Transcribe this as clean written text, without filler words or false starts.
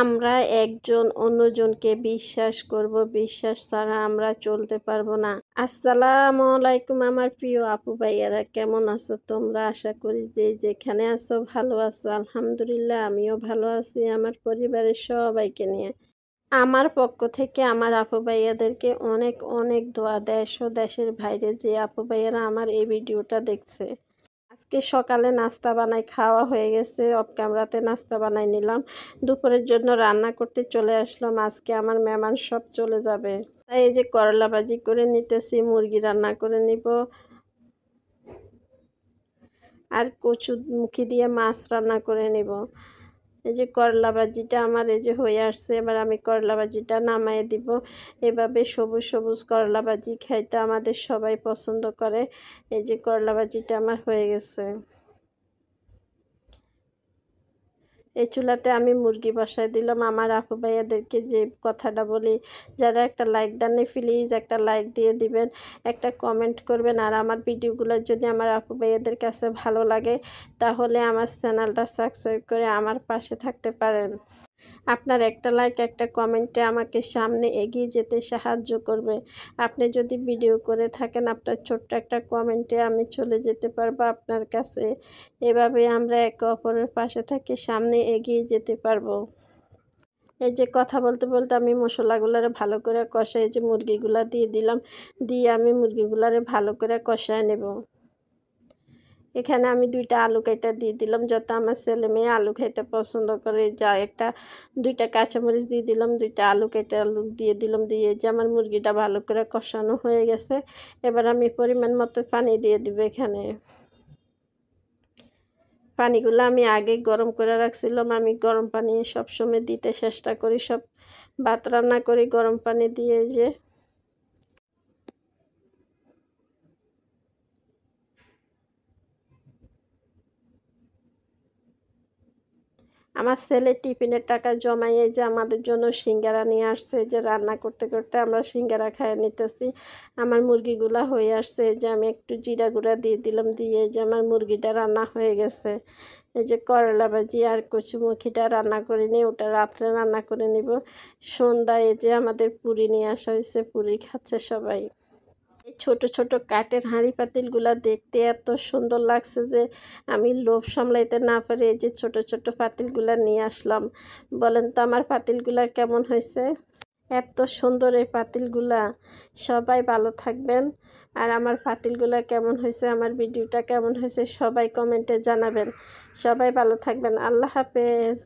আমরা একজন অন্যজনকে বিশ্বাস করব, বিশ্বাস ছাড়া আমরা চলতে পারবো না। আসসালামু আলাইকুম আমার প্রিয় আপু ভাইয়ারা, কেমন আছো তোমরা? আশা করি যে যেখানে আছো ভালো আছো। আলহামদুলিল্লাহ আমিও ভালো আছি আমার পরিবারের সবাইকে নিয়ে। আমার পক্ষ থেকে আমার আপু ভাইয়াদেরকে অনেক অনেক দোয়া। দেশ ও দেশের বাইরে যে আপু ভাইয়ারা আমার এই ভিডিওটা দেখছে, আজকে সকালে নাস্তা বানাই খাওয়া হয়ে গেছে, অফ ক্যামেরাতে নাস্তা বানাই নিলাম। দুপুরের জন্য রান্না করতে চলে আসলাম। আজকে আমার মেহমান সব চলে যাবে, তাই এই যে করলা ভাজি করে নিতেছি, মুরগি রান্না করে নিব আর কচু মুখি দিয়ে মাছ রান্না করে নিব। এই যে করলা ভাজিটা আমার এই যে হয়ে আসছে, এবার আমি করলা ভাজিটা নামায়ে দিব। এভাবে সবুজ সবুজ করলা ভাজি খাইতে আমাদের সবাই পছন্দ করে। এই যে করলা ভাজিটা আমার হয়ে গেছে। এই চুলাতে আমি মুরগি বসাই দিলাম। আমার আপু ভাইয়াদেরকে যে কথাটা বলি, যারা একটা লাইক দেননি প্লিজ একটা লাইক দিয়ে দিবেন, একটা কমেন্ট করবেন। আর আমার ভিডিওগুলো যদি আমার আপু ভাইয়াদের কাছে ভালো লাগে তাহলে আমার চ্যানেলটা সাবস্ক্রাইব করে আমার পাশে থাকতে পারেন। আপনার একটা লাইক একটা কমেন্টে আমাকে সামনে এগিয়ে যেতে সাহায্য করবে। আপনি যদি ভিডিও করে থাকেন আপনার ছোট্ট একটা কমেন্টে আমি চলে যেতে পারবো আপনার কাছে। এভাবে আমরা একে অপরের পাশে থেকে সামনে এগিয়ে যেতে পারবো। এই যে কথা বলতে বলতে আমি মশলাগুলারে ভালো করে কষাই, যে মুরগিগুলা দিয়ে দিলাম, দিয়ে আমি মুরগিগুলারে ভালো করে কষায় নেব। এখানে আমি 2টা আলু কেটে দিয়ে দিলাম, যত আমার ছেলে মেয়ে আলু খেতে পছন্দ করে। যা 2টা কাঁচামরিচ দিয়ে দিলাম, 2টা আলু কেটে আলু দিয়ে দিলাম, দিয়ে যে আমার মুরগিটা ভালো করে কষানো হয়ে গেছে। এবার আমি পরিমাণ মতো পানি দিয়ে দিব। এখানে পানিগুলো আমি আগে গরম করে রাখছিলাম। আমি গরম পানি সবসময় দিতে চেষ্টা করি, সব ভাত রান্না করি গরম পানি দিয়ে। যে আমার ছেলে টিফিনের টাকা জমাইয়ে যে আমাদের জন্য সিঙ্গারা নিয়ে আসছে, যে রান্না করতে করতে আমরা সিঙ্গারা খাইয়ে নিতেছি। আমার মুরগিগুলা হয়ে আসছে, যে আমি একটু জিরা গুঁড়া দিয়ে দিলাম, দিয়ে যে আমার মুরগিটা রান্না হয়ে গেছে। এই যে করলা ভাজি আর কচুমুখিটা রান্না করে নিই, ওটা রাত্রে রান্না করে নিব। সন্ধ্যায় যে আমাদের পুরি নিয়ে আসা হয়েছে, পুরি খাচ্ছে সবাই। এই ছোট ছোট কাঠের হাঁড়ি পাতিলগুলা দেখতে এত সুন্দর লাগছে যে আমি লোভ সামলাইতে না পারি এই যে ছোট ছোট পাতিলগুলা নিয়ে আসলাম। বলেন তো আমার পাতিলগুলা কেমন হয়েছে? এত সুন্দর এই পাতিলগুলা। সবাই ভালো থাকবেন। আর আমার পাতিলগুলা কেমন হয়েছে, আমার ভিডিওটা কেমন হয়েছে সবাই কমেন্টে জানাবেন। সবাই ভালো থাকবেন। আল্লাহ হাফেজ।